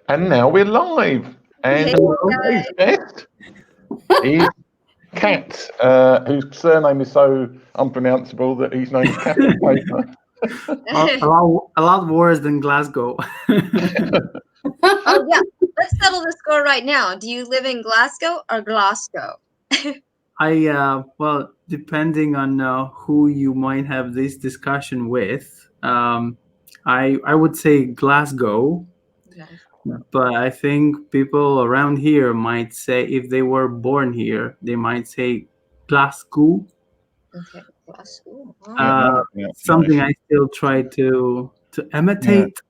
And now we're live. And Hey, today's guest is Cat, whose surname is so unpronounceable that he's known as Cat on paper. A lot worse than Glasgow. Oh, yeah. Let's settle the score right now. Do you live in Glasgow or Glasgow? Well, depending on who you might have this discussion with, I would say Glasgow, Yes. but I think people around here might say, if they were born here, they might say Glasgow. Okay, Glasgow. Yeah, Oh. nice Something pronunciation. I still try to Yeah. imitate.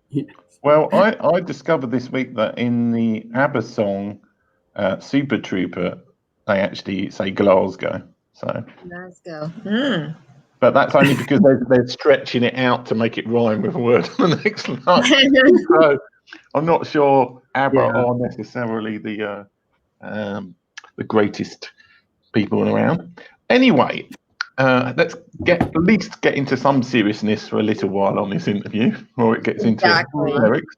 Yeah. Well, I discovered this week that in the ABBA song Super Trooper, they actually say Glasgow. So, Glasgow. but that's only because they're stretching it out to make it rhyme with a word on the next line. So I'm not sure ABBA Yeah. are necessarily the greatest people around. Anyway, let's at least get into some seriousness for a little while on this interview, before it gets into Exactly. lyrics.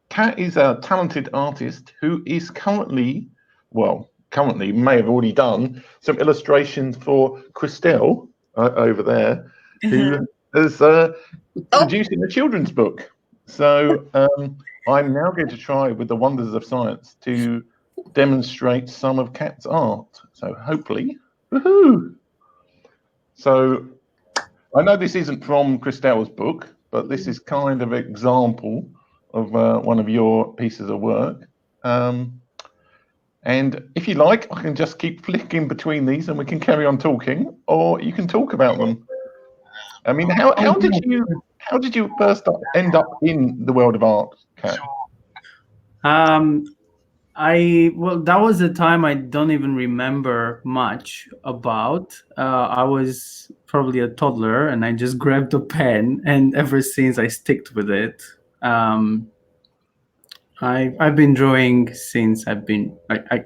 Kat is a talented artist who is currently may have already done some illustrations for Christelle over there, who is producing a children's book. So I'm now going to try with the wonders of science to demonstrate some of Kat's art. So hopefully, woohoo! So I know this isn't from Christelle's book, but this is kind of an example of one of your pieces of work. And if you like, I can just keep flicking between these and we can carry on talking, or you can talk about them. I mean, how did you first end up in the world of art, Kat? That was a time I don't even remember much about. I was probably a toddler, and I just grabbed a pen, and ever since I sticked with it. I've been drawing since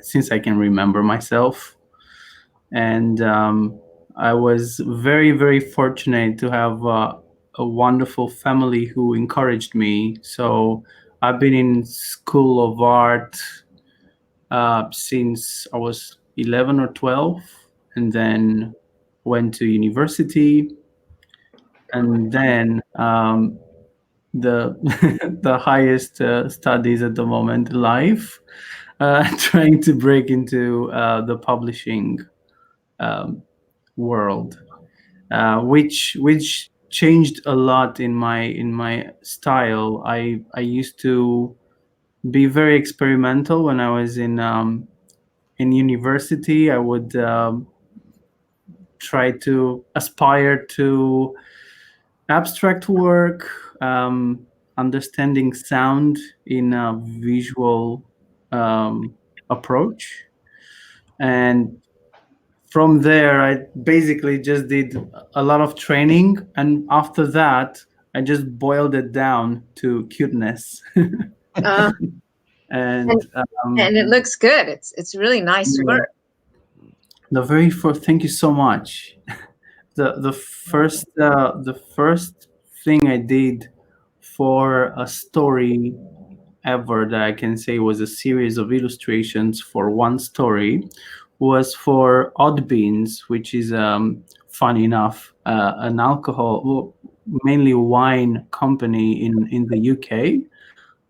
since I can remember myself, and I was very fortunate to have a wonderful family who encouraged me. So I've been in school of art since I was 11 or 12, and then went to university, and then the the highest studies at the moment, life, trying to break into the publishing world, which changed a lot in my style. I used to be very experimental when I was in university. I would try to aspire to abstract work, understanding sound in a visual approach. And from there, I basically just did a lot of training. And after that, I just boiled it down to cuteness. Uh, And and it looks good. It's really nice work. the very first, thank you so much. The first thing I did for a story ever that I can say was a series of illustrations for one story was for Odd Beans, which is funny enough an alcohol, well, mainly wine company in the UK.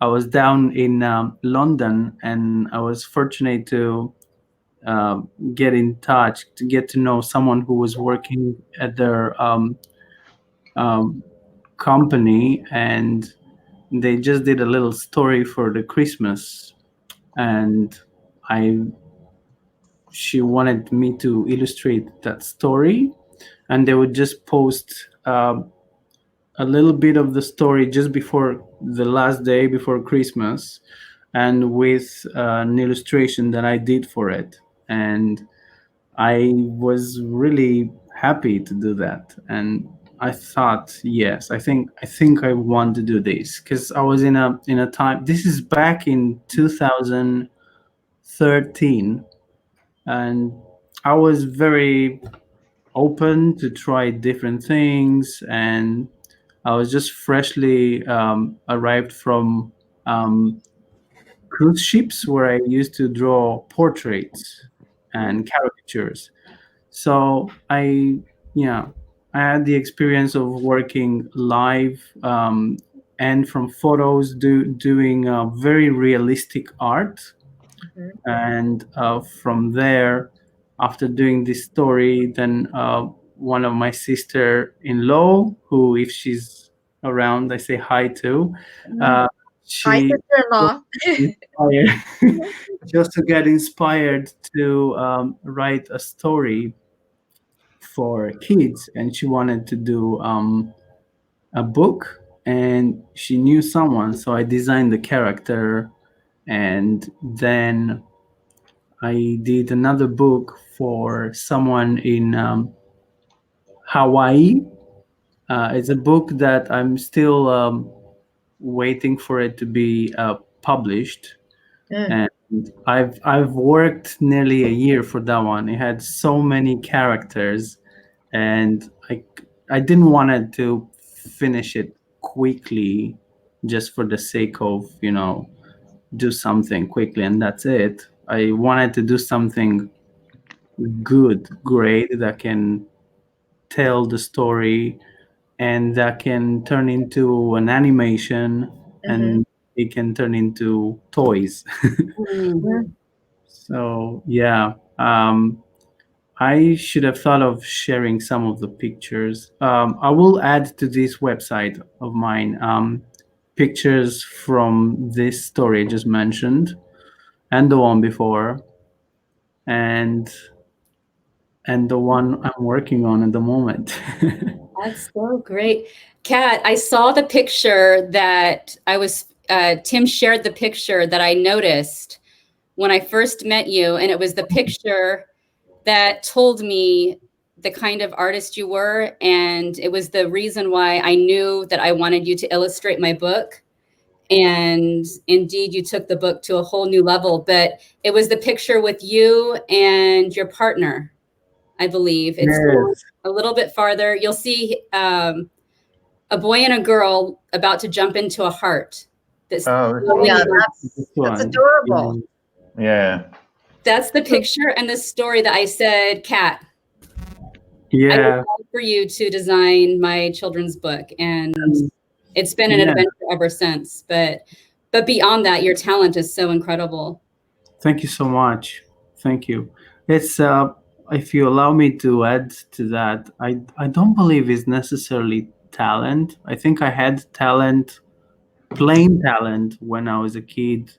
I was down in London, and I was fortunate to get in touch, to get to know someone who was working at their um, company, and they just did a little story for the Christmas, and she wanted me to illustrate that story, and they would just post a little bit of the story just before the last day before Christmas, and with an illustration that I did for it. And I was really happy to do that, and I thought, yes, I think I want to do this, because I was in a time. This is back in 2013, and I was very open to try different things, and I was just freshly arrived from um, cruise ships where I used to draw portraits and caricatures. So yeah, I had the experience of working live and from photos, doing very realistic art. Mhm. And from there, after doing this story, then one of my sister-in-law, who if she's around, I say hi to. Uh, Hi, she sister-in-law. inspired just to get inspired to write a story for kids, and she wanted to do a book, and she knew someone, so I designed the character, and then I did another book for someone in Hawaii. It's a book that I'm still waiting for it to be published, Mm, and I've worked nearly a year for that one. It had so many characters, and I didn't want it to finish it quickly, just for the sake of do something quickly and that's it. I wanted to do something good, great, that can tell the story and that can turn into an animation, mhm, and it can turn into toys. mhm. So yeah, I should have thought of sharing some of the pictures. I will add to this website of mine pictures from this story I just mentioned and the one before, and the one I'm working on at the moment. That's so great. Kat, I saw the picture that Tim shared the picture that I noticed when I first met you. And it was the picture that told me the kind of artist you were. And it was the reason why I knew that I wanted you to illustrate my book. And indeed, you took the book to a whole new level. But it was the picture with you and your partner, I believe. It's Yes. a little bit farther. You'll see a boy and a girl about to jump into a heart. This Oh, Oh, yeah, This that's one. adorable. yeah. That's the picture and the story that I said, Kat, I would Yeah. love for you to design my children's book. And it's been an Yeah. adventure ever since. But beyond that, your talent is so incredible. Thank you so much. Thank you. It's if you allow me to add to that, I don't believe it's necessarily talent. I think I had talent, plain talent, when I was a kid,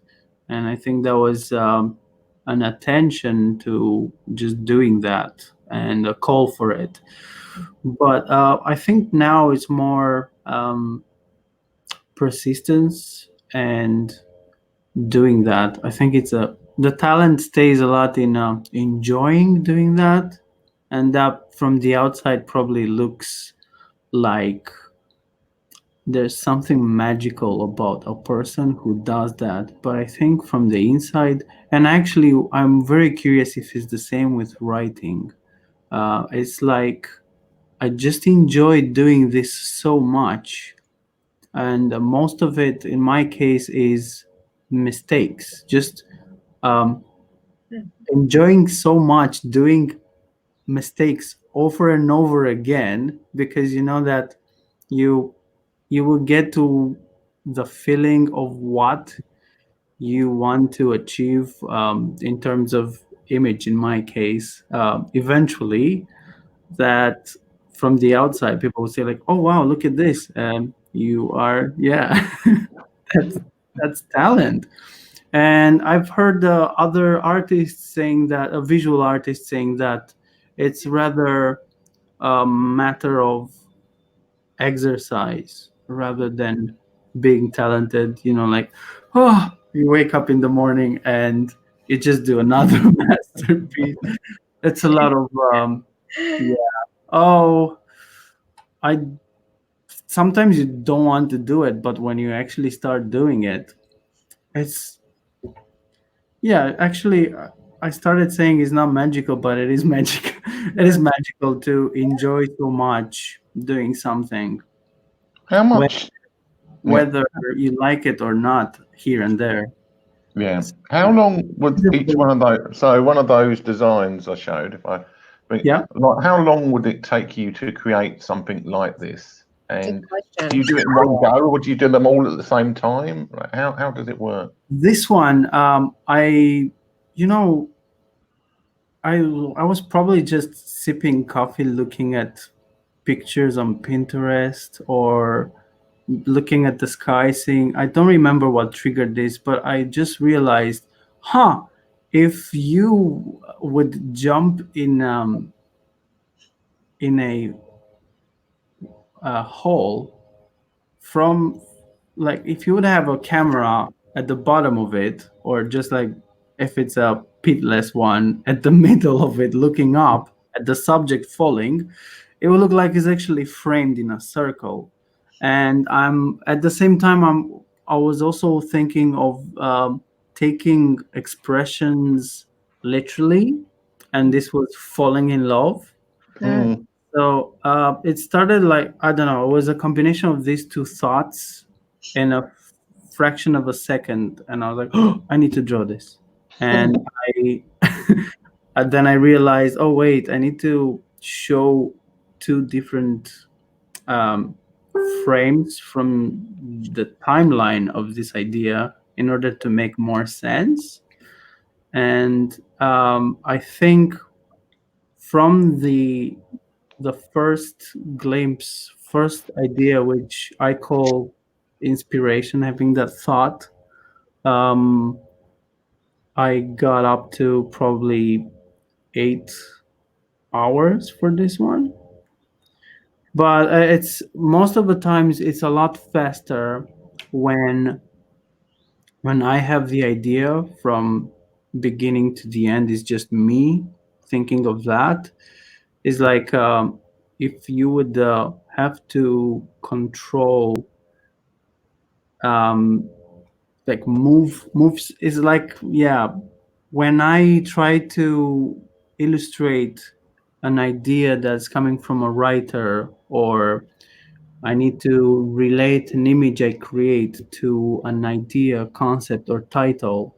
and I think that was an attention to just doing that and a call for it. But I think now it's more persistence and doing that. I think it's a the talent stays a lot in enjoying doing that, and that from the outside probably looks like there's something magical about a person who does that. But I think from the inside, and actually, I'm very curious if it's the same with writing. It's like I just enjoy doing this so much, and most of it, in my case, is mistakes. Just um, Mm, enjoying so much doing mistakes over and over again, because you know that you you will get to the feeling of what you want to achieve in terms of image, in my case, eventually, that from the outside people will say like, oh wow, look at this, you are, yeah. that's that's talent. And I've heard other artists saying that, a visual artist saying that it's rather a matter of exercise rather than being talented. Like, oh, you wake up in the morning and you just do another masterpiece. It's a lot of yeah. Oh, I sometimes you don't want to do it, but when you actually start doing it, it's, yeah, actually, I started saying it's not magical, but it is magical. It is magical to enjoy so much doing something. How much? whether you like it or not, here and there. Yeah. How long would each one of those? So one of those designs I showed, if I, Yeah. like, how long would it take you to create something like this? And Good question. do you do it in one go, or do you do them all at the same time? Like, how does it work? This one, I, you know, I was probably just sipping coffee, looking at pictures on Pinterest or looking at the sky, seeing. I don't remember what triggered this, but I just realized, if you would jump in a hole from, like, if you would have a camera at the bottom of it, or just like if it's a pitless one at the middle of it looking up at the subject falling, it will look like it's actually framed in a circle. And I'm at the same time, I was also thinking of taking expressions literally, and this was falling in love. Mm. So it started like, I don't know, it was a combination of these two thoughts in a fraction of a second, and I was like, oh, I need to draw this. And I and then I realized, oh wait, I need to show two different um, frames from the timeline of this idea in order to make more sense. And I think from the first glimpse, first idea, which I call inspiration, having that thought, um, I got up to probably 8 hours for this one. But it's most of the times it's a lot faster when I have the idea from beginning to the end. Is just me thinking of that. Is like, if you would have to control, um, like moves, is like, yeah, when I try to illustrate an idea that's coming from a writer, or I need to relate an image I create to an idea, concept, or title.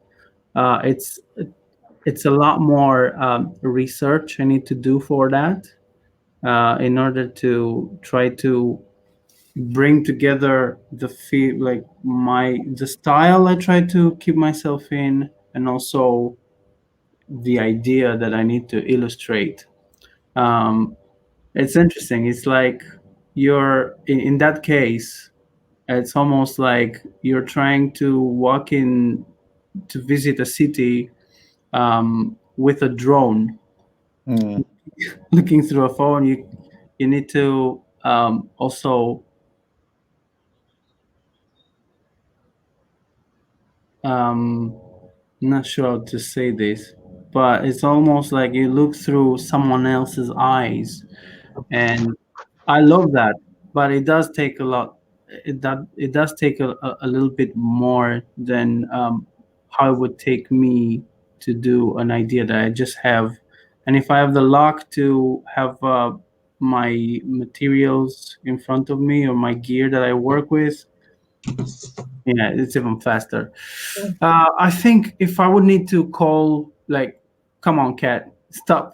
It's a lot more research I need to do for that, in order to try to bring together the feel, like the style I try to keep myself in, and also the idea that I need to illustrate. Um, it's interesting. It's like you're in that case. It's almost like you're trying to walk in to visit a city, with a drone, Mm. looking through a phone. You need to also, not sure how to say this, but it's almost like you look through someone else's eyes, and I love that. But it does take a lot. It does take a little bit more than how it would take me to do an idea that I just have. And if I have the luck to have my materials in front of me, or my gear that I work with, yeah, it's even faster. I think if I would need to call, like, come on, Kat, stop,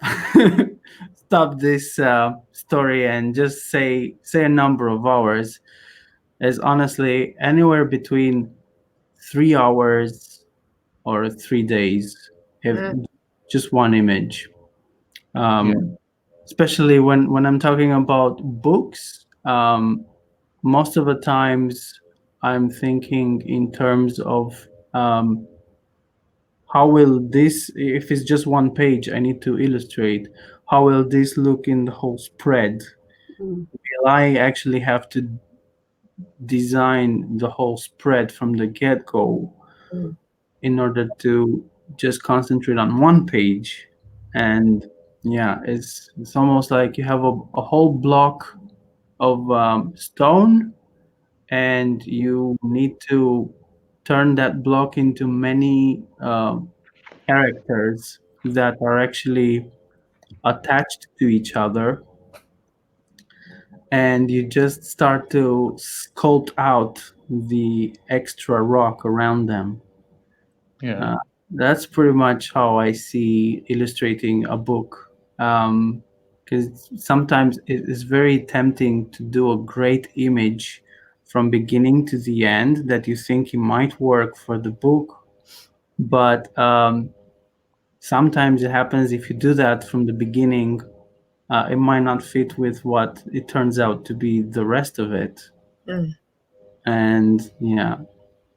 stop this story and just say a number of hours, is honestly anywhere between 3 hours or 3 days, if just one image. Um, Especially when I'm talking about books. Most of the times I'm thinking in terms of, how will this, if it's just one page I need to illustrate, how will this look in the whole spread? Will I actually have to design the whole spread from the get-go in order to just concentrate on one page? And yeah, it's almost like you have a whole block of stone, and you need to turn that block into many characters that are actually attached to each other. and you just start to sculpt out the extra rock around them. Yeah. That's pretty much how I see illustrating a book. Because sometimes it is very tempting to do a great image from beginning to the end that you think it might work for the book, but sometimes it happens if you do that from the beginning, it might not fit with what it turns out to be the rest of it. Mm. And yeah,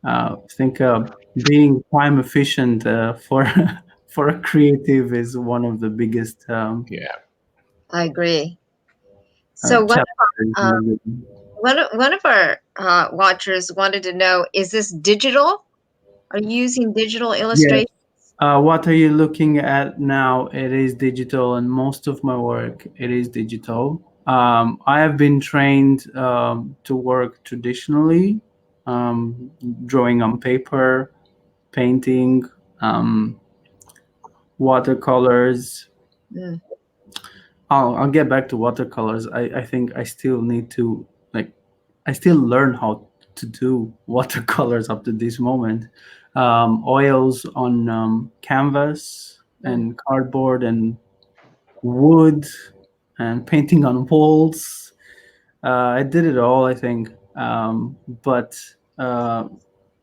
I think being time efficient for for a creative is one of the biggest Yeah. I agree. So challenges in um, the game. one of our watchers wanted to know: is this digital? Are you using digital Yes. illustration? What are you looking at now? It is digital, and most of my work it is digital. I have been trained to work traditionally, um, drawing on paper, painting, um, watercolors. Mm. I'll get back to watercolors. I think I still need to like I still learn how to do watercolors up to this moment. Oils on canvas Mm. and cardboard and wood and painting on walls. I did it all, I think. But uh,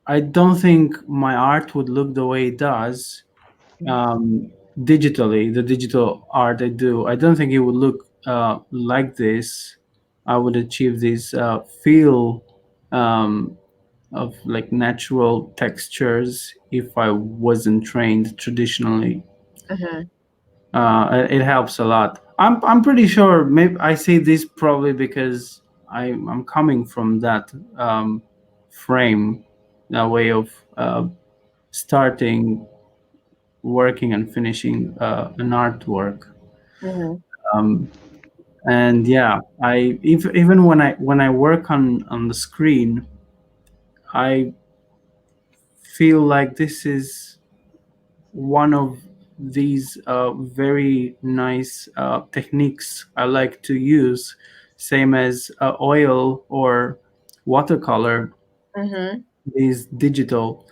I don't think my art would look the way it does digitally. The digital art I do, I don't think it would look like this. I would achieve this feel um, of like natural textures if I wasn't trained traditionally. Mhm. It helps a lot. I'm pretty sure. Maybe I say this probably because I'm coming from that frame, that way of starting working and finishing an artwork. Mhm. Um, and yeah, even when I work on the screen, I feel like this is one of these very nice techniques I like to use, same as oil or watercolor, Mhm. is digital,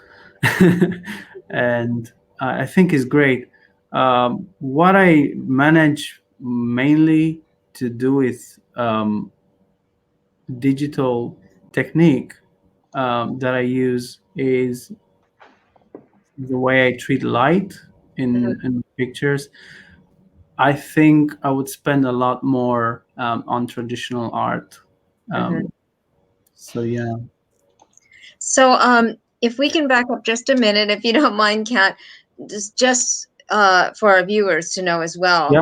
and I think is great. What I manage mainly to do with digital technique that I use is the way I treat light Mhm. in pictures. I think I would spend a lot more on traditional art. Mhm. Um, so yeah, So, if we can back up just a minute, if you don't mind, Kat, just for our viewers to know as well. yeah.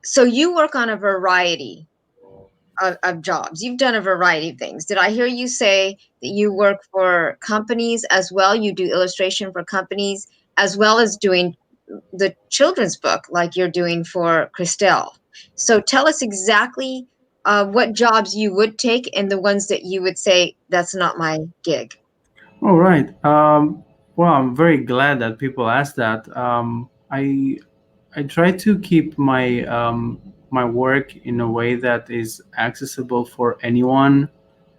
So, you work on a variety of jobs. You've done a variety of things. Did I hear you say that you work for companies as well? You do illustration for companies as well as doing the children's book, like you're doing for Christelle. So, tell us exactly what jobs you would take and the ones that you would say that's not my gig. All right. Well, I'm very glad that people ask that. I try to keep my work in a way that is accessible for anyone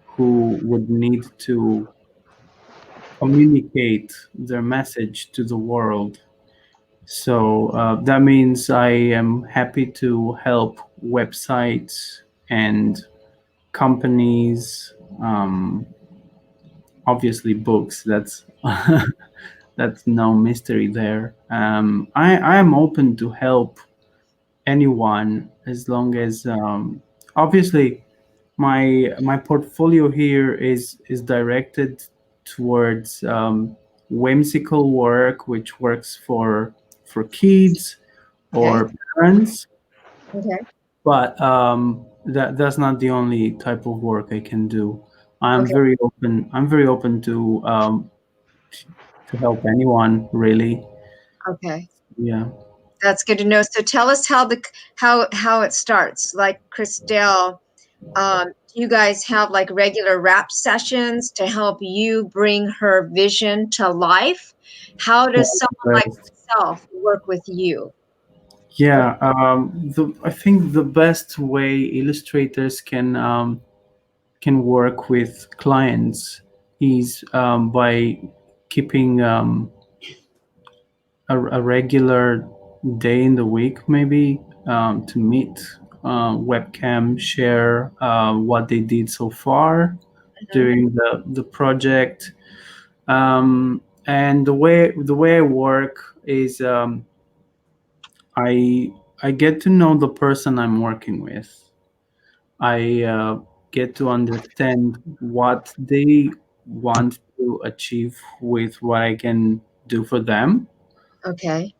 who would need to communicate their message to the world. So that means I am happy to help websites and companies, obviously books. That's that's no mystery there. I am open to help anyone as long as obviously my portfolio here is directed towards whimsical work, which works for kids Okay. or parents. Okay. But that's not the only type of work I can do. I'm Okay. very open. I'm very open to help anyone, really. Okay. Yeah. That's good to know. So tell us how how it starts. Like Christelle, do you guys have like regular rap sessions to help you bring her vision to life? How does someone like Yes. myself work with you? Yeah, I think the best way illustrators can work with clients is by keeping a regular day in the week, maybe to meet, webcam, share what they did so far during the project. And the way I work is, I I get to know the person I'm working with. I get to understand what they want to achieve with what I can do for them, Okay.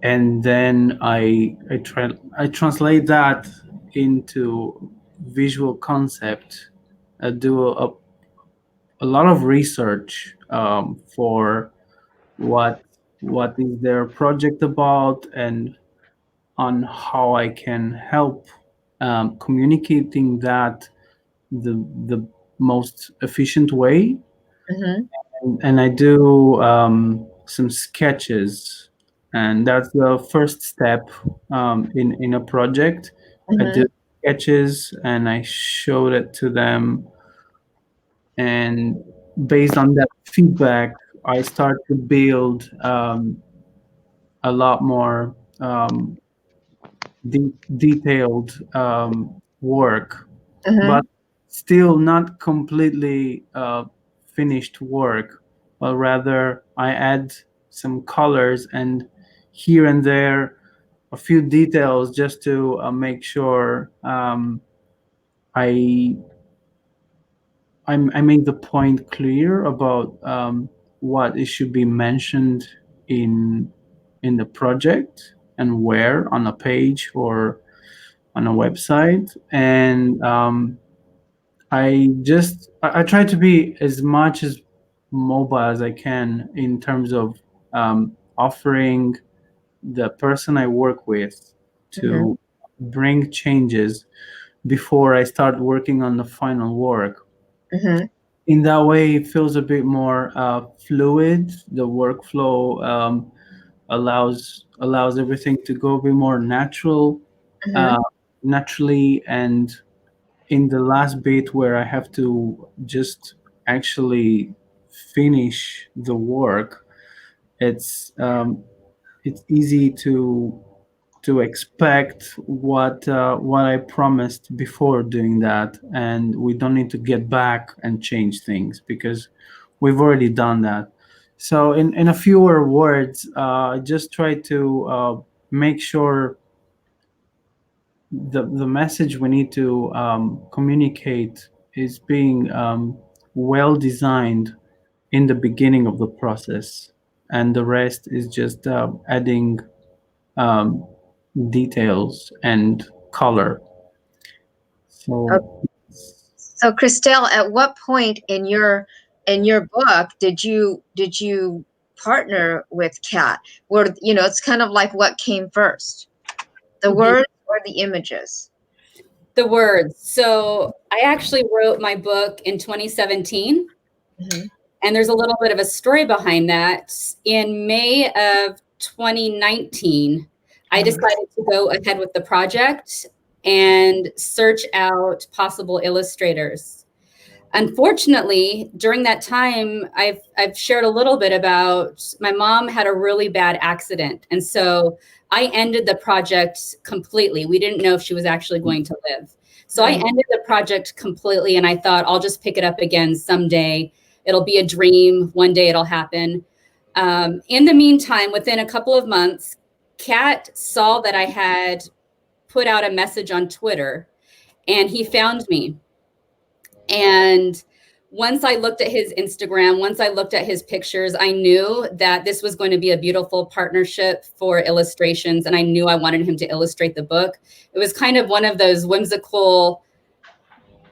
and then I translate that into visual concept. I do a lot of research for what what is their project about, and on how I can help communicating that the most efficient way. Mm-hmm. And I do some sketches, and that's the first step in a project. I Mm-hmm. do sketches and I showed it to them, and based on that feedback, I start to build a lot more detailed work, Mm-hmm. but still not completely finished work, but rather I add some colors and here and there a few details just to make sure I, I make the point clear about what it should be mentioned in in the project, and where on a page or on a website. And I try to be as much as mobile as I can in terms of offering the person I work with Mm-hmm. to bring changes before I start working on the final work. Mm-hmm. In that way, it feels a bit more fluid. The workflow allows everything to go a bit more Mm-hmm. uh, naturally. And in the last bit where I have to just actually finish the work, it's easy to expect what I promised before doing that, and we don't need to get back and change things because we've already done that. So in a fewer words, I just try to make sure the message we need to communicate is being well designed in the beginning of the process, and the rest is just adding um, details and color. So So, Christelle, at what point in your book did you partner with Kat? Where it's kind of like what came first, the Mhm. words or the images? The words. So I actually wrote my book in 2017, Mm-hmm. and there's a little bit of a story behind that. In May of 2019, I decided to go ahead with the project and search out possible illustrators. Unfortunately, during that time, I've shared a little bit about my mom had a really bad accident, and so I ended the project completely. We didn't know if she was actually going to live. So I ended the project completely, and I thought I'll just pick it up again someday. It'll be a dream. One day it'll happen. In the meantime, within a couple of months, Kat saw that I had put out a message on Twitter, and he found me. And once I looked at his Instagram, once I looked at his pictures, I knew that this was going to be a beautiful partnership for illustrations. And I knew I wanted him to illustrate the book. It was kind of one of those whimsical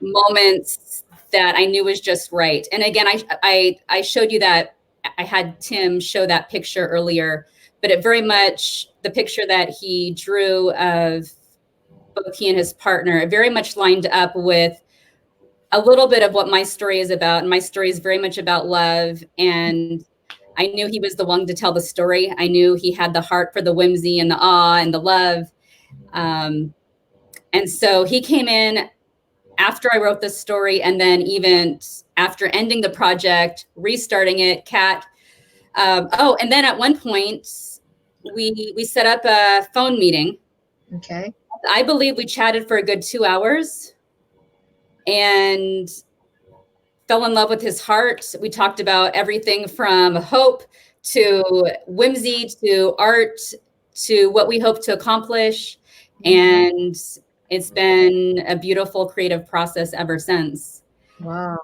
moments that I knew was just right. And again, I showed you that I had Tim show that picture earlier, but it very much the picture that he drew of both he and his partner, it very much lined up with a little bit of what my story is about. And my story is very much about love. And I knew he was the one to tell the story. I knew he had the heart for the whimsy and the awe and the love. And so he came in after I wrote this story, and then even after ending the project, restarting it, Kat. And then at one point, we set up a phone meeting. Okay. I believe we chatted for a good 2 hours and fell in love with his heart. We talked about everything from hope to whimsy to art to what we hope to accomplish. And it's been a beautiful creative process ever since. Wow.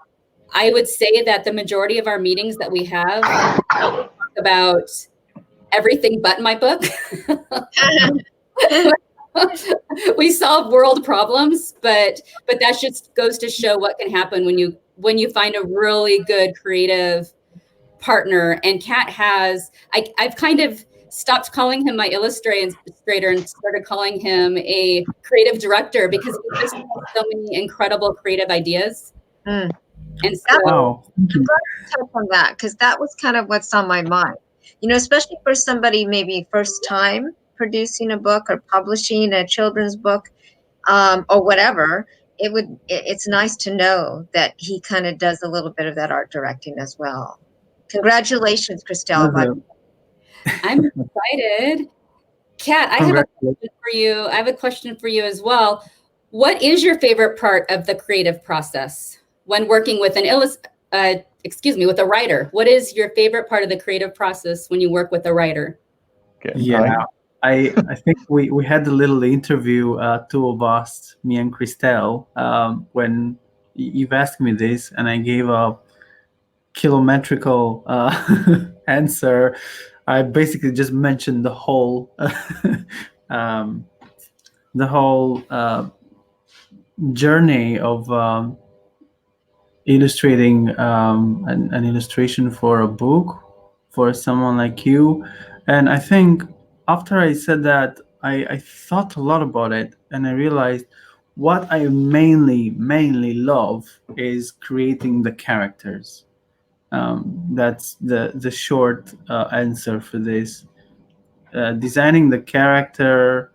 I would say that the majority of our meetings that we have talk about everything but my book. We solve world problems, but that just goes to show what can happen when you find a really good creative partner. And Kat has, I've kind of stopped calling him my illustrator and started calling him a creative director, because he just has so many incredible creative ideas. Mm. And so Wow. I'm glad you touched on that, because that was kind of what's on my mind. You know, especially for somebody maybe first time producing a book or publishing a children's book, or whatever. It's nice to know that he kind of does a little bit of that art directing as well. Congratulations, Christelle. I'm excited. Kat, I have a question for you. I have a question for you as well. What is your favorite part of the creative process when working with with a writer? What is your favorite part of the creative process when you work with a writer? Yeah, I think we had a little interview, two of us, me and Christelle, when you've asked me this, and I gave a kilometrical answer. I basically just mentioned the whole journey of illustrating an illustration for a book for someone like you. And I think after I said that, I thought a lot about it, and I realized what I mainly love is creating the characters. That's the short answer for this. Designing the character.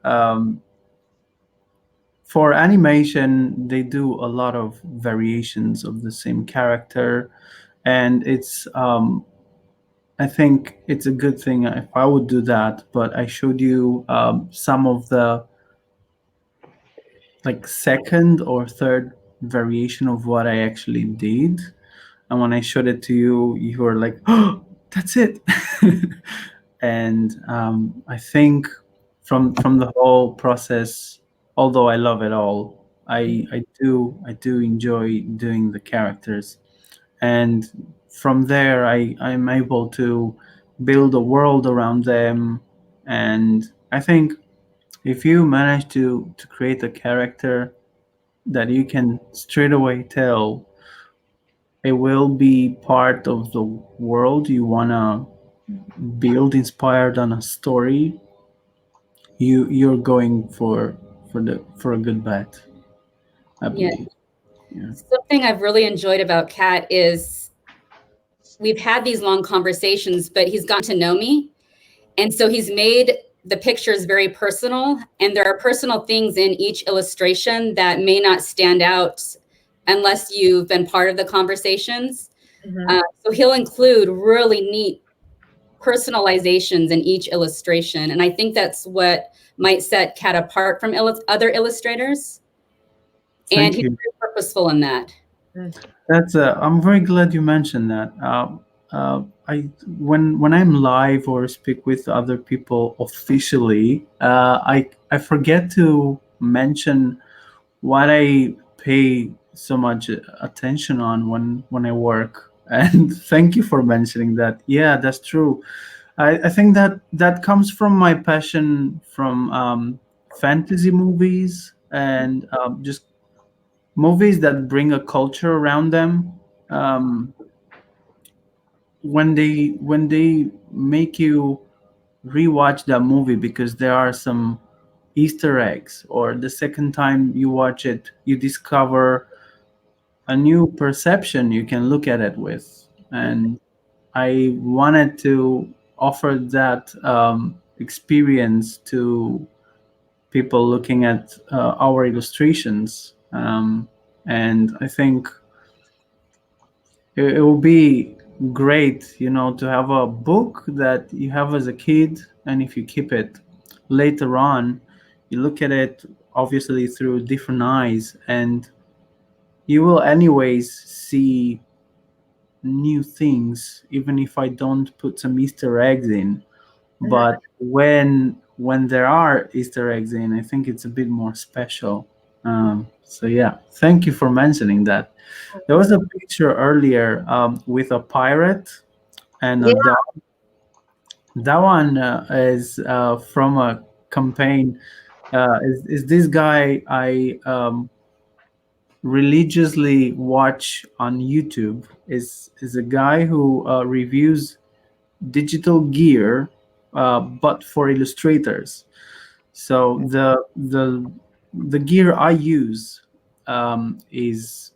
For animation, they do a lot of variations of the same character, and it's I think it's a good thing if I would do that. But I showed you some of the like second or third variation of what I actually did, and when I showed it to you, you were like, "Oh, that's it!" And I think from the whole process, although I love it all, I do enjoy doing the characters, and from there I'm able to build a world around them. And I think if you manage to create a character that you can straight away tell it will be part of the world you want to build inspired on a story, you're going for a good bet, I believe. Yeah. Something I've really enjoyed about Kat is we've had these long conversations, but he's gotten to know me. And so he's made the pictures very personal, and there are personal things in each illustration that may not stand out unless you've been part of the conversations. So he'll include really neat personalizations in each illustration. And I think that's what might set Kat apart from other illustrators. And he's very purposeful in that. That's I'm very glad you mentioned that. I when I'm live or speak with other people officially, I forget to mention what I pay so much attention on when I work. And thank you for mentioning that. Yeah, that's true. I think that comes from my passion from fantasy movies and just movies that bring a culture around them. Um, when they make you rewatch that movie because there are some Easter eggs, or the second time you watch it, you discover a new perception you can look at it with. And I wanted to offer that experience to people looking at our illustrations. And I think it will be great, to have a book that you have as a kid, and if you keep it later on, you look at it obviously through different eyes, and you will anyways see new things, even if I don't put some Easter eggs in. Mhm. But when there are Easter eggs in, I think it's a bit more special. So yeah, thank you for mentioning that. There was a picture earlier with a pirate and a Yeah. dog. That one is from a campaign. Is this guy I religiously watch on YouTube? Is a guy who reviews digital gear, but for illustrators. So the gear I use is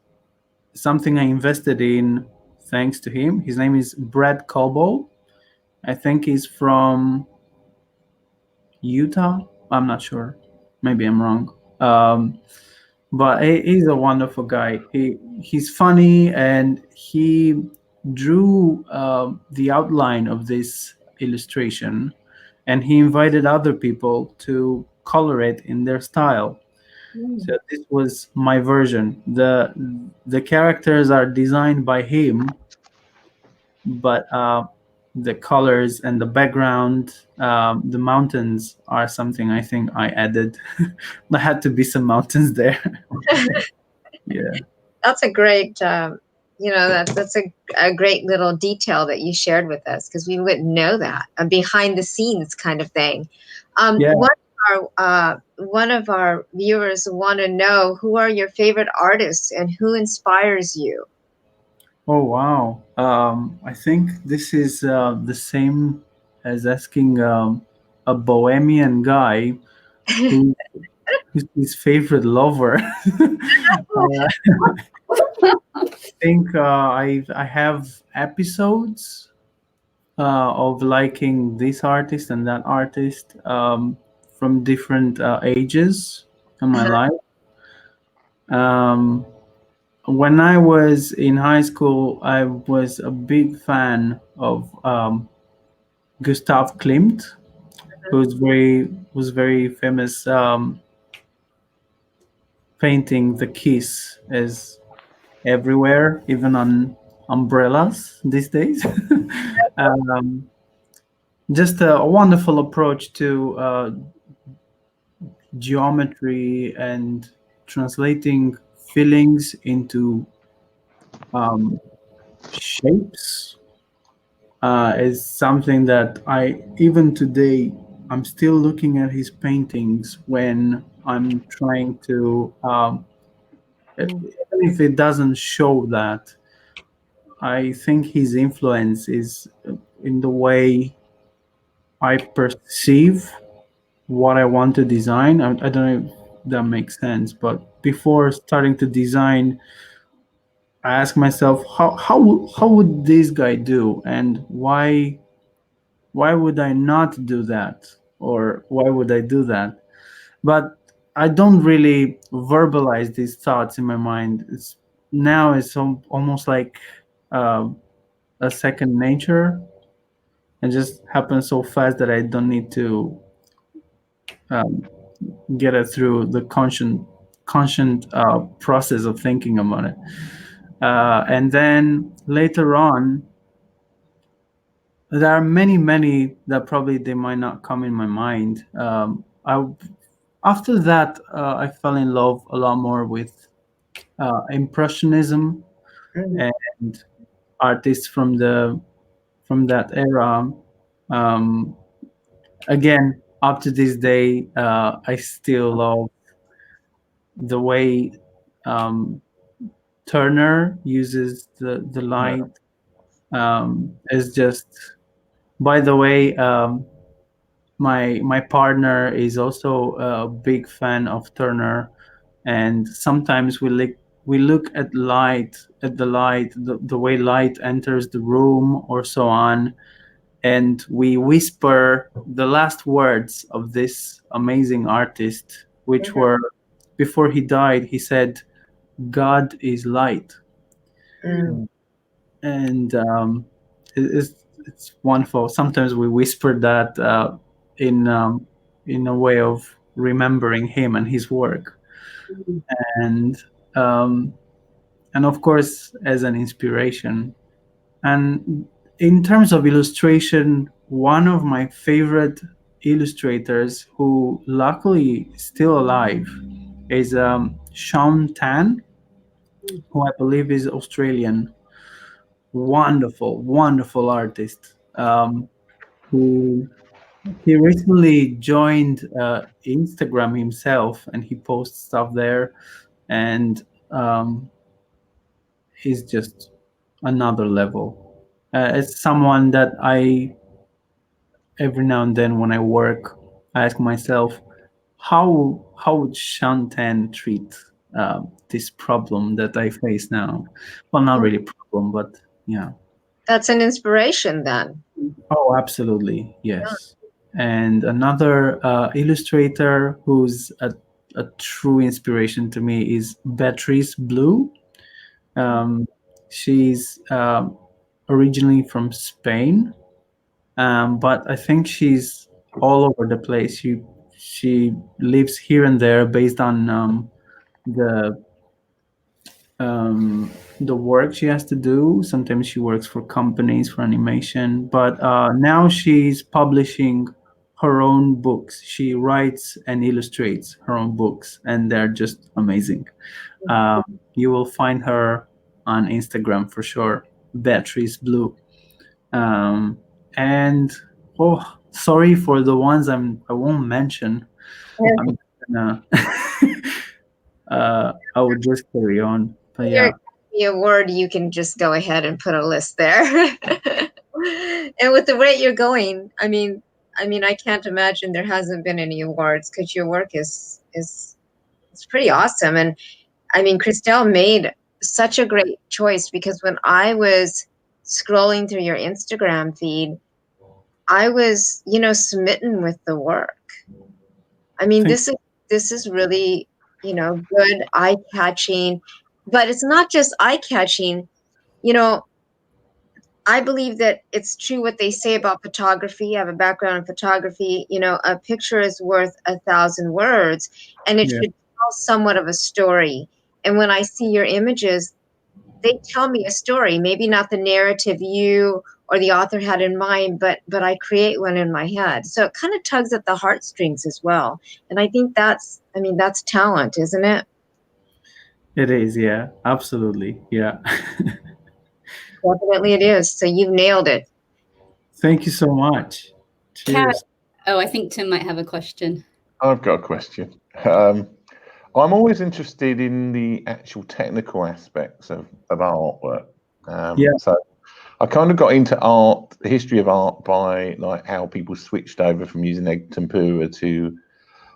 something I invested in thanks to him. His name is Brad Cobo. I think he's from Utah. I'm not sure. Maybe I'm wrong. But he's a wonderful guy. He's funny, and he drew the outline of this illustration, and he invited other people to color it in their style. Mm. So this was my version. The characters are designed by him, but the colors and the background, the mountains are something I think I added. There had to be some mountains there. Yeah. That's a great, that's a great little detail that you shared with us, because we wouldn't know that, a behind the scenes kind of thing. Yeah. One of our viewers want to know, who are your favorite artists and who inspires you? Oh wow. I think this is the same as asking a bohemian guy who who's his favorite lover. I think I have episodes of liking this artist and that artist from different ages in my life. Um, when I was in high school, I was a big fan of Gustav Klimt, who's very famous, painting the kiss is everywhere, even on umbrellas these days. um, just a wonderful approach to geometry and translating feelings into um, shapes is something that I, even today, I'm still looking at his paintings when I'm trying to, even if it doesn't show that, I think his influence is in the way I perceive what I want to design. I don't know if that makes sense, but before starting to design, I ask myself, how would this guy do, and why would I not do that, or why would I do that? But I don't really verbalize these thoughts in my mind. It's almost like uh, a second nature, and just happens so fast that I don't need to um, get it through the conscient process of thinking about it. And then later on, there are many that probably they might not come in my mind. After that, I fell in love a lot more with impressionism and artists from that era. Um, Again, up to this day, I still love the way um, Turner uses the Yeah. light. Is just, by the way, my partner is also a big fan of Turner, and sometimes we look at the way light enters the room or so on, and we whisper the last words of this amazing artist, which were, before he died, he said, "God is light." Mm. And it's wonderful. Sometimes we whisper that in a way of remembering him and his work, and um, and of course as an inspiration. And in terms of illustration, one of my favorite illustrators, who luckily is still alive, is Sean Tan, who I believe is Australian. Wonderful, wonderful artist. Who He recently joined Instagram himself, and he posts stuff there, and he's just another level. It's someone that I, every now and then when I work, I ask myself, how would Shantan treat this problem that I face now? Well, not really problem, but yeah. That's an inspiration then. Oh, absolutely, yes. And another illustrator who's a true inspiration to me is Beatrice Blue. Um, she's originally from Spain, but I think she's all over the place. She lives here and there based on the the work she has to do. Sometimes she works for companies for animation, but now she's publishing her own books. She writes and illustrates her own books, and they're just amazing. You will find her on Instagram for sure, Beatrice Blue. And oh, sorry for the ones I won't mention. I'm gonna I will just carry on. But yeah. The award, you can just go ahead and put a list there. And with the rate you're going, I can't imagine there hasn't been any awards, because your work is it's pretty awesome. And I mean, Christelle made such a great choice, because when I was scrolling through your Instagram feed, I was, smitten with the work. I mean, this is really, good, eye-catching, but it's not just eye-catching. You know, I believe that it's true what they say about photography. I have a background in photography. A picture is worth 1,000 words, and it Yeah. should tell somewhat of a story. And when I see your images, they tell me a story, maybe not the narrative you or the author had in mind, but I create one in my head. So it kind of tugs at the heartstrings as well. And I think that's talent, isn't it? It is, yeah, absolutely, yeah. Definitely it is. So you've nailed it. Thank you so much. Kat, Cheers. oh, I think Tim might have a question. I've got a question. I'm always interested in the actual technical aspects of artwork. Yeah. So I kind of got into art, the history of art, by like how people switched over from using egg tempera to,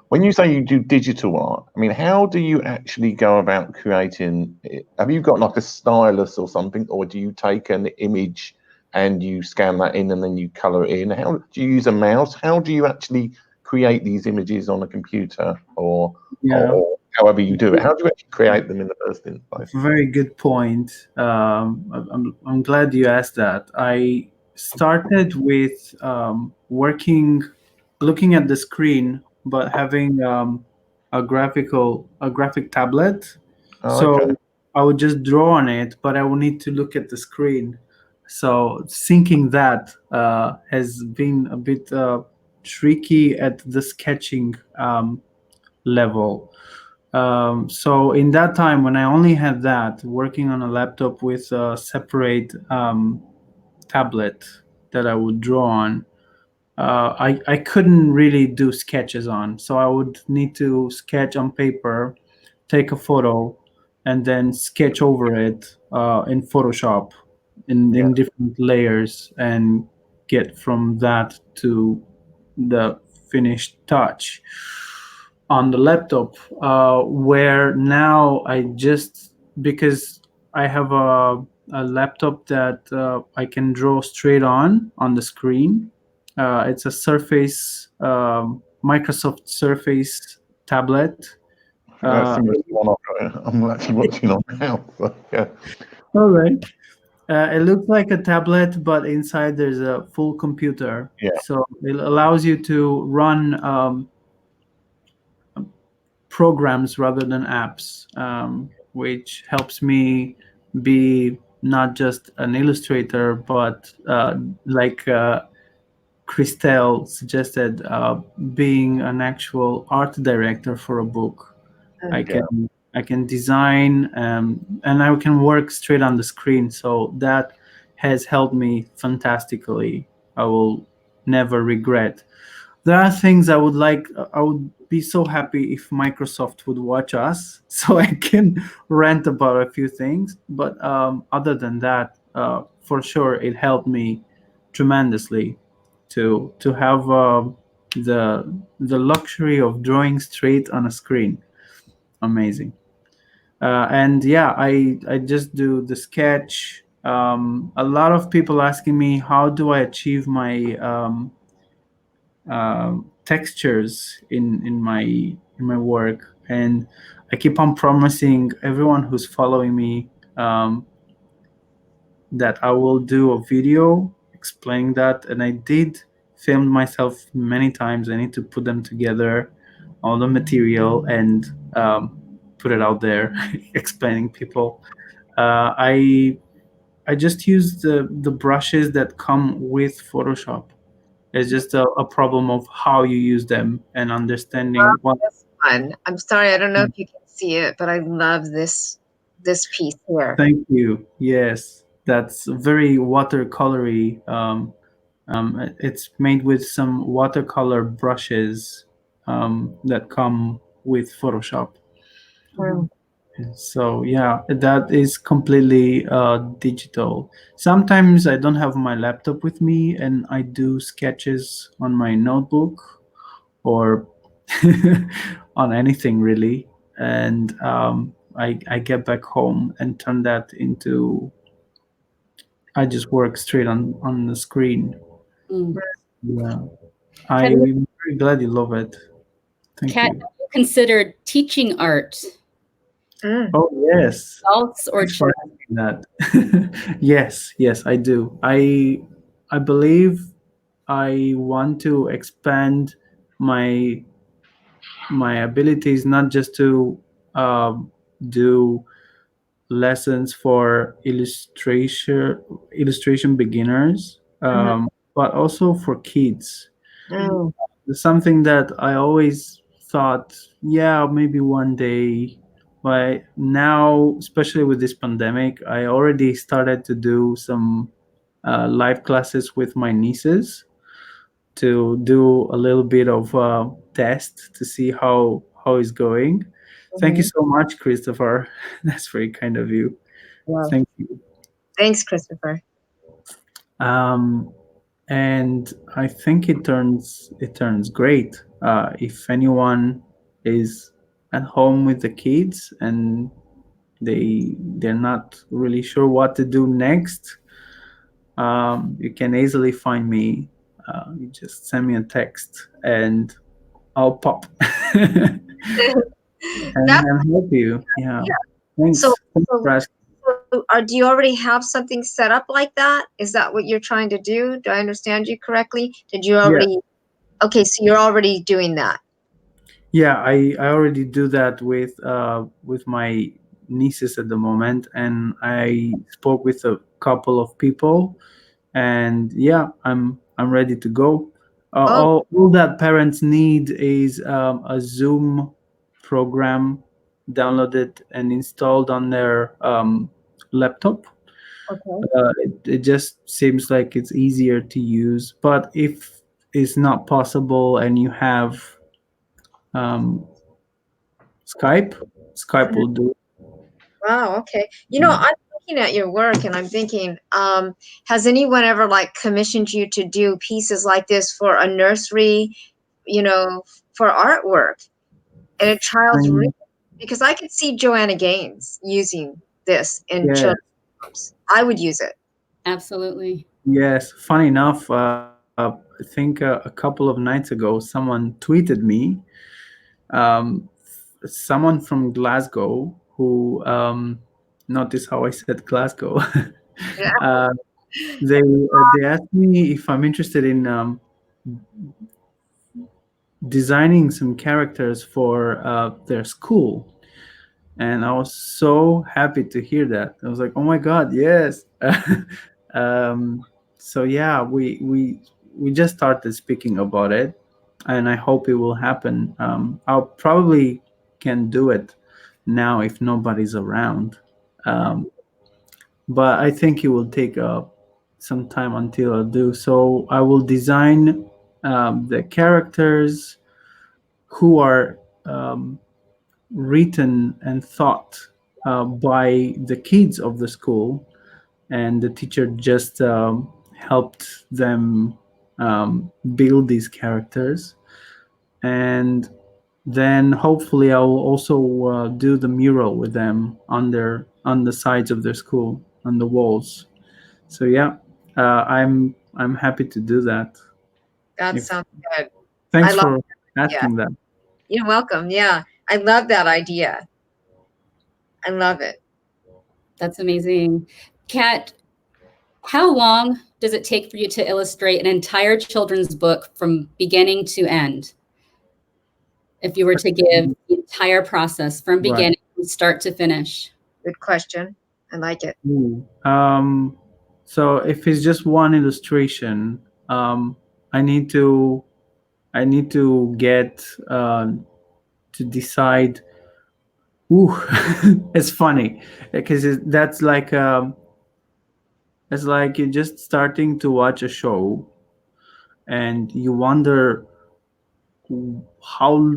when you say you do digital art, I mean, how do you actually go about creating it? Have you got like a stylus or something, or do you take an image and you scan that in and then you color it in? How do you use a mouse? How do you actually create these images on a computer, or however you do it? How do you actually create them in the first place? Very good point. I'm glad you asked that. I started with looking at the screen, but having a graphic tablet. Oh, So okay. I would just draw on it, but I would need to look at the screen. So syncing that has been a bit tricky at the sketching level. So in that time, when I only had that, working on a laptop with a separate tablet that I would draw on, I couldn't really do sketches on. So I would need to sketch on paper, take a photo, and then sketch over it in Photoshop in different layers, and get from that to the finished touch on the laptop, where now I just because I have a laptop that I can draw straight on the screen. It's a Surface, Microsoft Surface tablet. I think that's similar to the one I'm actually watching on now. So, yeah. All right. It looks like a tablet, but inside there's a full computer. Yeah. So it allows you to run programs rather than apps, which helps me be not just an illustrator, but like Christelle suggested, being an actual art director for a book. I Yeah. can design, and I can work straight on the screen. So that has helped me fantastically. I will never regret. There are things I would like. I would be so happy if Microsoft would watch us, so I can rant about a few things. But other than that, for sure, it helped me tremendously to have the luxury of drawing straight on a screen. Amazing. And yeah, I just do the sketch. A lot of people asking me how do I achieve my textures in my work, and I keep on promising everyone who's following me that I will do a video explaining that, and I did film myself many times. I need to put them together, all the material, and put it out there, explaining people. I just use the brushes that come with Photoshop. It's just a problem of how you use them and understanding what. That's fun. I'm sorry, I don't know if you can see it, but I love this piece here. Thank you. Yes, that's very watercolory. It's made with some watercolor brushes that come with Photoshop. Mm. So yeah, that is completely digital. Sometimes I don't have my laptop with me, and I do sketches on my notebook or on anything really. And I get back home and turn that into. I just work straight on the screen. Mm. Yeah, Have you, I'm very glad you love it. Thank Kat, you. have you considered teaching art, Mm. Oh yes, adults or thanks for children? asking that. Yes, I do. I believe I want to expand my my abilities, not just to do lessons for illustration beginners, Mhm. but also for kids. Mm. It's something that I always thought, yeah, maybe one day. But now, especially with this pandemic, I already started to do some live classes with my nieces to do a little bit of test to see how it's going. Thank you Mhm. so much, Christopher. That's very kind of you. Wow. Thank you. Thanks, Christopher. Um, and I think it turns great. If anyone is at home with the kids and they're not really sure what to do next, you can easily find me. You just send me a text and I'll pop and, That and help you. Yeah. yeah. So, Thanks so, for asking. do you already have something set up like that? Is that what you're trying to do? Do I understand you correctly? Did you Yeah. already? Okay, so you're already doing that. Yeah, I already do that with my nieces at the moment, and I spoke with a couple of people, and yeah, I'm ready to go. Oh, All that parents need is a Zoom program downloaded and installed on their laptop. okay. It just seems like it's easier to use, but if it's not possible and you have um, Skype. Skype will do. Wow, okay. Yeah. I'm looking at your work and I'm thinking, has anyone ever like commissioned you to do pieces like this for a nursery, for artwork in a child's room? Um, Because I could see Joanna Gaines using this in Yeah. children's books. I would use it. Absolutely. Yes. Funny enough, I think a couple of nights ago, someone tweeted me, um, someone from Glasgow who, notice how I said Glasgow. Yeah. uh, they asked me if I'm interested in designing some characters for their school, and I was so happy to hear that. I was like, "Oh my God, yes!" um, so yeah, we just started speaking about it, and I hope it will happen. I'll probably can do it now if nobody's around, um, but I think it will take some time until I do. So I will design the characters who are written and thought by the kids of the school, and the teacher just helped them build these characters. And then hopefully I will also do the mural with them on the sides of their school, on the walls. So yeah, I'm happy to do that. That If sounds good. I Thanks love for yeah. asking that. You're welcome. Yeah. I love that idea. I love it. That's amazing. Kat, how long does it take for you to illustrate an entire children's book from beginning to end? If you were to give the entire process from Right. beginning, from start to finish. Good question. I like it. Ooh. So if it's just one illustration, I need to get to decide. Ooh, it's funny because that's like it's like you're just starting to watch a show, and you wonder how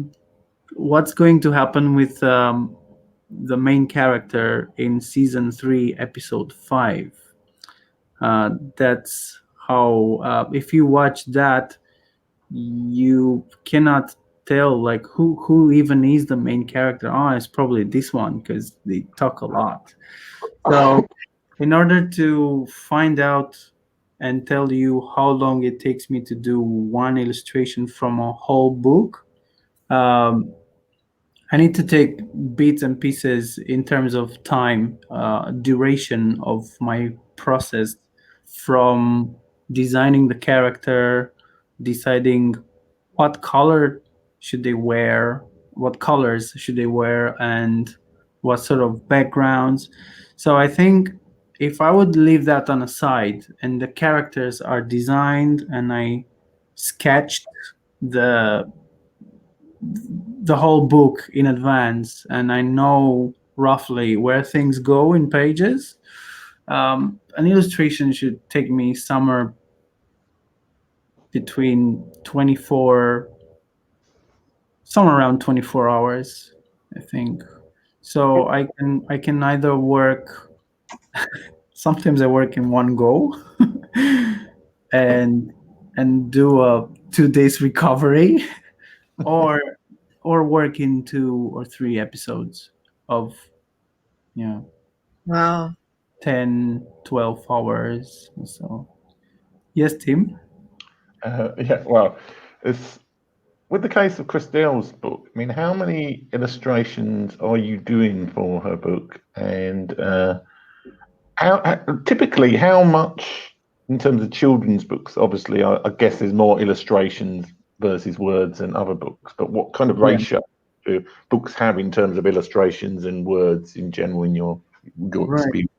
what's going to happen with the main character in season 3, episode 5. That's how if you watch that, you cannot tell like who even is the main character. Oh, it's probably this one because they talk a lot. So in order to find out and tell you how long it takes me to do one illustration from a whole book, um, I need to take bits and pieces in terms of time, duration of my process, from designing the character, deciding what color should they wear, what colors should they wear, and what sort of backgrounds. So I think if I would leave that on a side and the characters are designed and I sketched the whole book in advance and I know roughly where things go in pages, an illustration should take me somewhere between 24, somewhere around 24 hours, I think. So I can either work. Sometimes I work in one go, and do a 2 days recovery, or work in 2 or 3 episodes of, you know, Wow. 10, 12 hours or so. Yes, Tim? Yeah, well, it's with the case of Christelle's book. I mean, how many illustrations are you doing for her book, and typically how much in terms of children's books? Obviously, I guess there's more illustrations versus words than other books, but what kind of Yeah. ratio do books have in terms of illustrations and words in general in your Right. experience?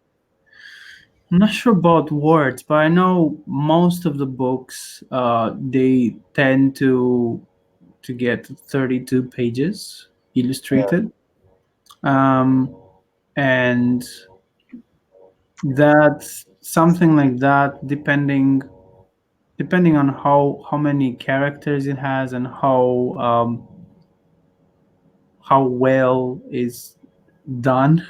I'm not sure about words, but I know most of the books they tend to get 32 pages illustrated, um, and that's something like that, depending on how many characters it has and how well is done.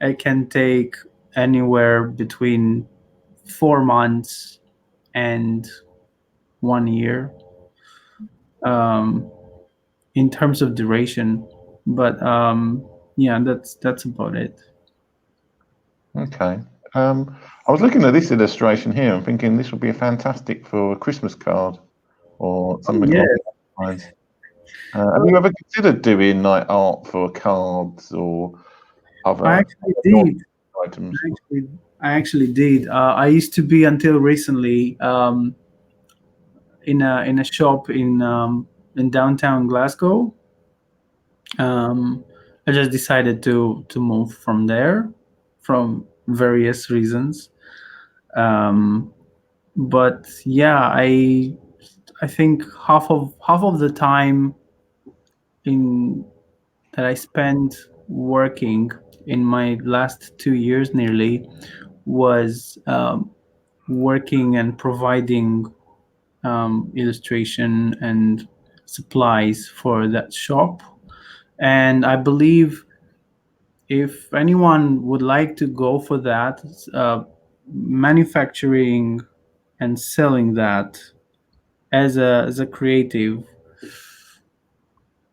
It can take anywhere between 4 months and 1 year, um, in terms of duration. But yeah, that's about it. Okay. I was looking at this illustration here and thinking this would be fantastic for a Christmas card or something Yeah. along those lines. Have you ever considered doing like art for cards or other I actually non did. items? I actually did. I used to be until recently in a shop in downtown Glasgow. Um, I just decided to move from there, from various reasons. Um, but yeah, I think half of the time in that I spent working in my last 2 years nearly was working and providing illustration and supplies for that shop. And I believe if anyone would like to go for that, manufacturing and selling that as a creative,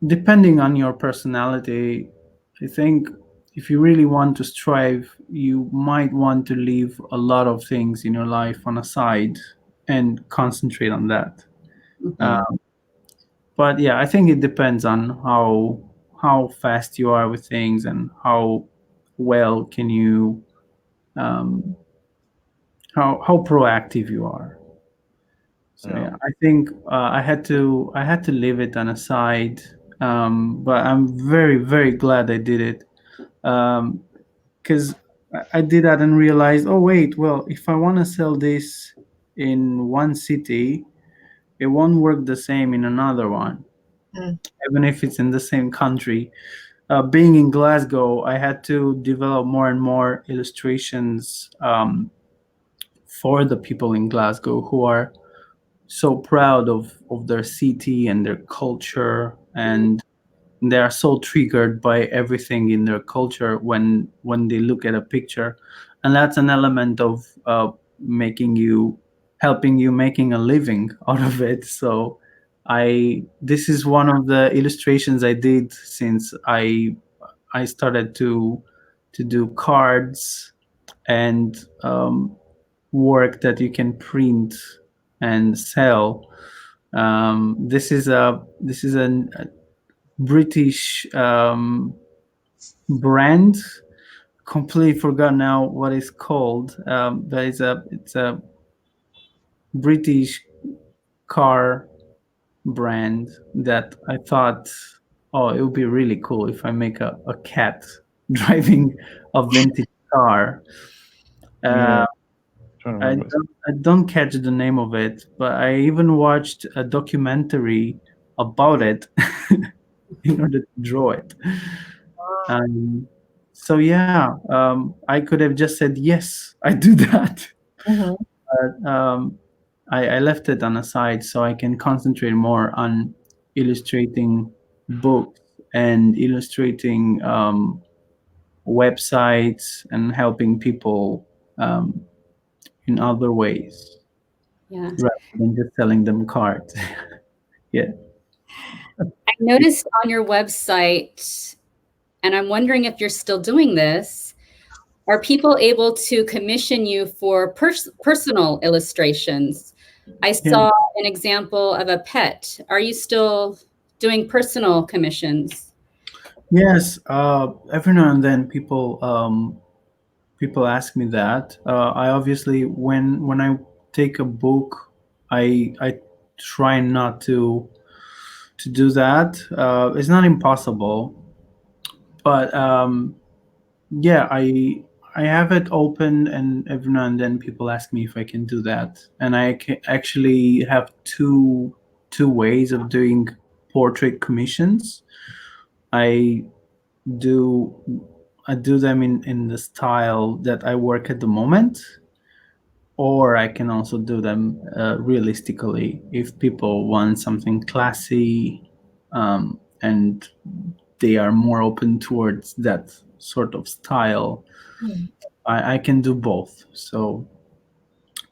depending on your personality, I think if you really want to strive, you might want to leave a lot of things in your life on a side and concentrate on that. Mm. Um, but yeah, I think it depends on how fast you are with things and how well can you um, how proactive you are. So Yeah. yeah, I think I had to leave it on a side, but I'm very glad I did it because I did that and realized, oh wait, well, if I want to sell this in one city, it won't work the same in another one, Mm. even if it's in the same country. Being in Glasgow, I had to develop more and more illustrations for the people in Glasgow who are so proud of their city and their culture, and they are so triggered by everything in their culture when they look at a picture, and that's an element of making you helping you making a living out of it. So I this is one of the illustrations I did since I started to do cards and work that you can print and sell. This is a British brand. Completely forgot now what it's called. But it's a British car brand that I thought, oh, it would be really cool if I make a cat driving a vintage car. Yeah. Uh, Trying to remember. I don't catch the name of it, but I even watched a documentary about it in order to draw it. Um, so yeah, I could have just said yes, I do that. Mhm. But I left it on a side so I can concentrate more on illustrating books and illustrating websites and helping people um, in other ways Yeah. rather than just selling them cards. Yeah. I noticed on your website, and I'm wondering if you're still doing this, are people able to commission you for personal illustrations? I Yeah. saw an example of a pet. Are you still doing personal commissions? Yes. Every now and then people ask me that. I obviously when I take a book, I try not to do that. It's not impossible, but yeah, I have it open, and every now and then people ask me if I can do that, and actually have two ways of doing portrait commissions. I do I do them in the style that I work at the moment, or I can also do them realistically if people want something classy, and they are more open towards that sort of style. Mm. I can do both. So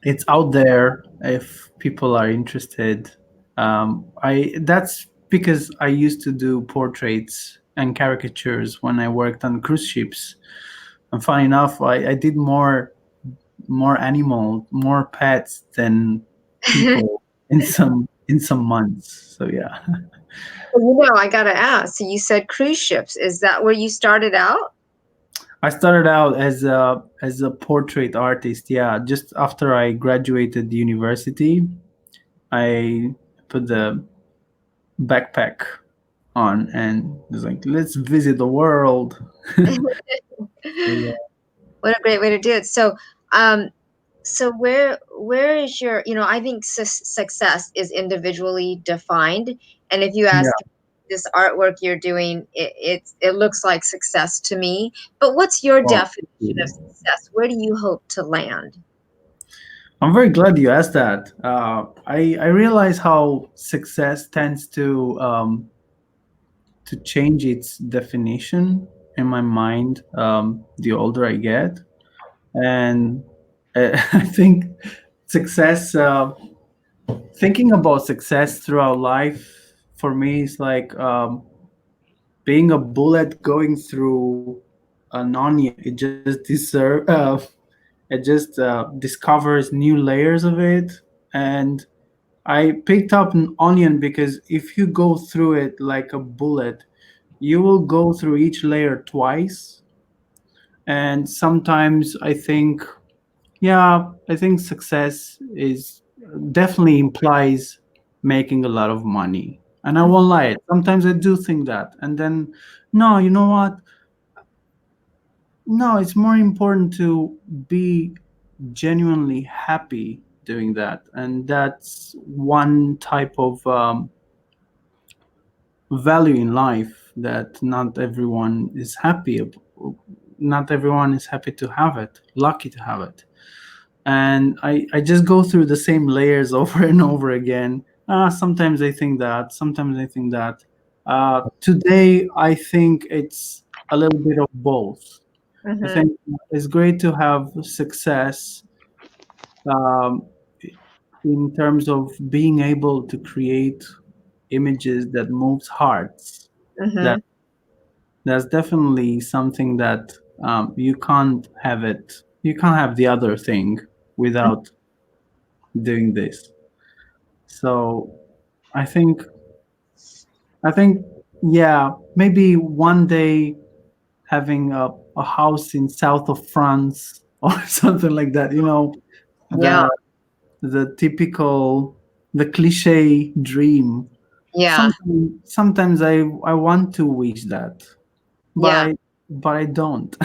it's out there if people are interested. I That's because I used to do portraits and caricatures when I worked on cruise ships. And funny enough, I did more pets than people in some months. So yeah. Well, I gotta ask. So you said cruise ships. Is that where you started out? I started out as a portrait artist. Yeah, just after I graduated university, I put the backpack on and was like, let's visit the world. So, yeah. What a great way to do it. So, so where is your? I think success is individually defined, and if you Yeah. ask this artwork you're doing, it looks like success to me. But what's your Oh, definition of success? Where do you hope to land? I'm very glad you asked that. I realize how success tends to change its definition in my mind the older I get, and I think success. Thinking about success throughout life for me is like being a bullet going through an onion. It just discovers new layers of it. And I picked up an onion because if you go through it like a bullet, you will go through each layer twice. And sometimes I think success is definitely implies making a lot of money. And I won't lie, sometimes I do think that. And then, no, you know what? No, it's more important to be genuinely happy doing that. And that's one type of value in life that not everyone is happy to have it, lucky to have it. And I just go through the same layers over and over again. Sometimes I think that, sometimes I think that. Today, I think it's a little bit of both. I Mm-hmm. think it's great to have success um, in terms of being able to create images that moves hearts. That Mm-hmm. that's definitely something that you can't have it. You can't have the other thing without doing this. So I think I think yeah, maybe one day having a house in south of France or something like that. You know, Yeah. the typical the cliche dream. Yeah. Sometimes I want to wish that, but Yeah. I don't.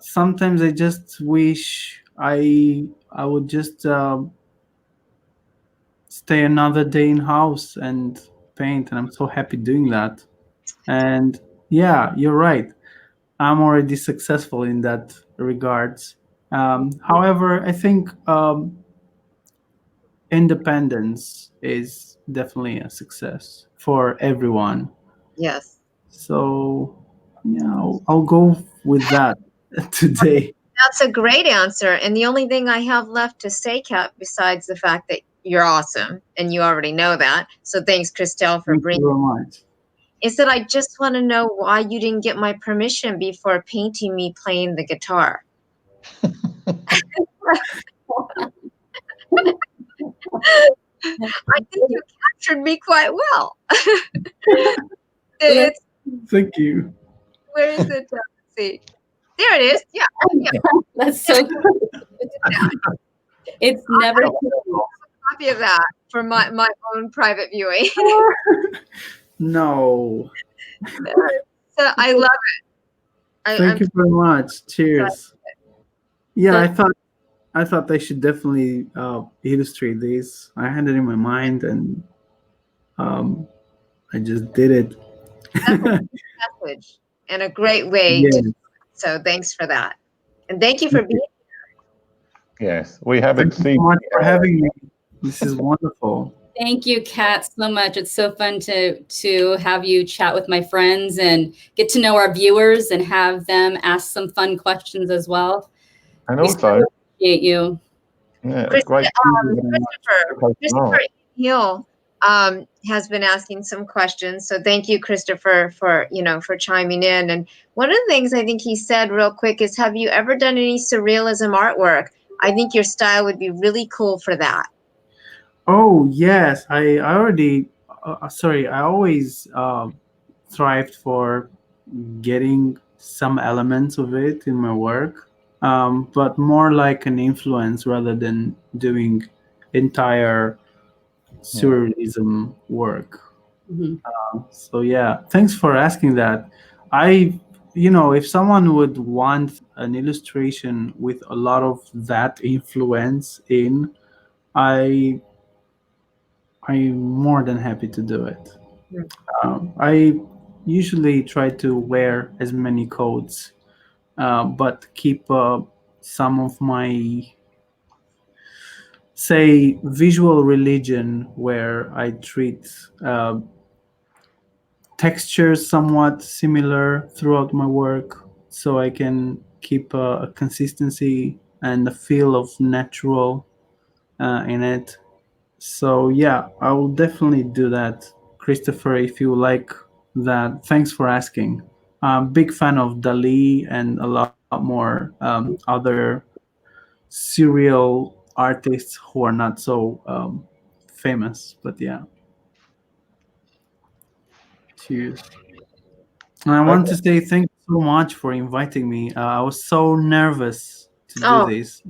Sometimes I just wish I would just stay another day in house and paint, and I'm so happy doing that. And yeah, you're right. I'm already successful in that regards. However, I think independence is definitely a success for everyone. Yes. So yeah, I'll go with that today. That's a great answer. And the only thing I have left to say, Kat, besides the fact that you're awesome, and you already know that. So thanks, Christelle, for Thank you bringing. very much. Is that I just want to know why you didn't get my permission before painting me playing the guitar. I think you captured me quite well. It's Thank you. where is it? Let's see. There it is. Yeah. Yeah. That's so cool. It's never Copy of that for my own private viewing. No. So I love it. Thank you very much. Cheers. Yeah, So- I thought I should definitely illustrate this. I had it in my mind, and um, I just did it. message and a great way Yeah. to. So thanks for that, and thank you for being. Yes, we have Thank you so exceeded. much for having me. This is wonderful. Thank you, Kat, so much. It's so fun to have you chat with my friends and get to know our viewers and have them ask some fun questions as well. And We also, so appreciate you. yeah, it's great. Christopher Hill has been asking some questions. So thank you, Christopher, for chiming in. And one of the things I think he said real quick is, have you ever done any surrealism artwork? I think your style would be really cool for that. Oh yes, I already. Sorry, I always thrived for getting some elements of it in my work, but more like an influence rather than doing entire surrealism work. Mhm. So yeah, thanks for asking that. If someone would want an illustration with a lot of that influence in, I I'm more than happy to do it. Mm. I usually try to wear as many coats, but keep some of my, say, visual religion, where I treat textures somewhat similar throughout my work, so I can keep a consistency and a feel of natural in it. So yeah, I will definitely do that, Christopher. If you like that, thanks for asking. I'm a big fan of Dali and a lot more other serial artists who are not so famous. But yeah, cheers. And I want Okay. to say thank you so much for inviting me. I was so nervous to do Oh, this.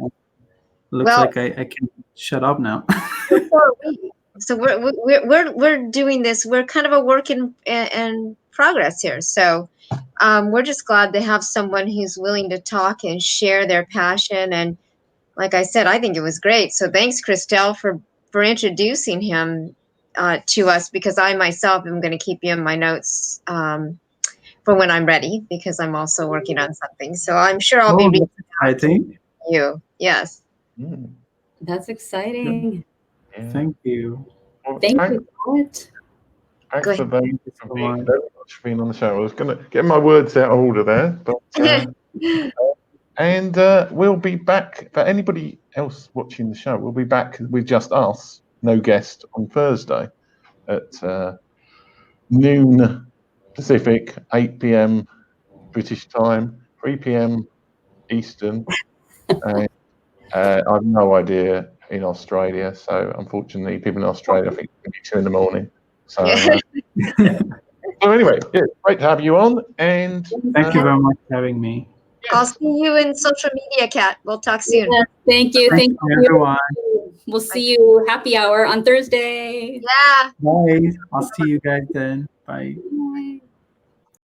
Looks well, like I can shut up now. so are we. So we're doing this. We're kind of a work in progress here. So we're just glad to have someone who's willing to talk and share their passion. And like I said, I think it was great. So thanks, Christelle, for introducing him to us, because I myself am going to keep you in my notes for when I'm ready, because I'm also working on something. So I'm sure I'll be Oh, reaching that's out to exciting. you. Yes. Mm, That's exciting. yeah. Thank you. Well, Thank you, Pat. Go thanks for ahead. that. Thank you so Being much. very much for being on the show. I was going to get my words out of order there, but and we'll be back. For anybody else watching the show, we'll be back with just us, no guest, on Thursday at noon Pacific, 8 p.m. British time, 3 p.m. Eastern, and I've no idea in Australia. So unfortunately, people in Australia, I think it's going to be 2 in the morning. So, Yeah. so anyway, yeah, great to have you on, and Thank you very much for having me. I'll yes, see you in social media, Kat. We'll talk soon. Yes, thank you. Thank Thank you, you. everyone. We'll see you happy hour on Thursday. Yeah. Bye. I'll see you guys then. Bye.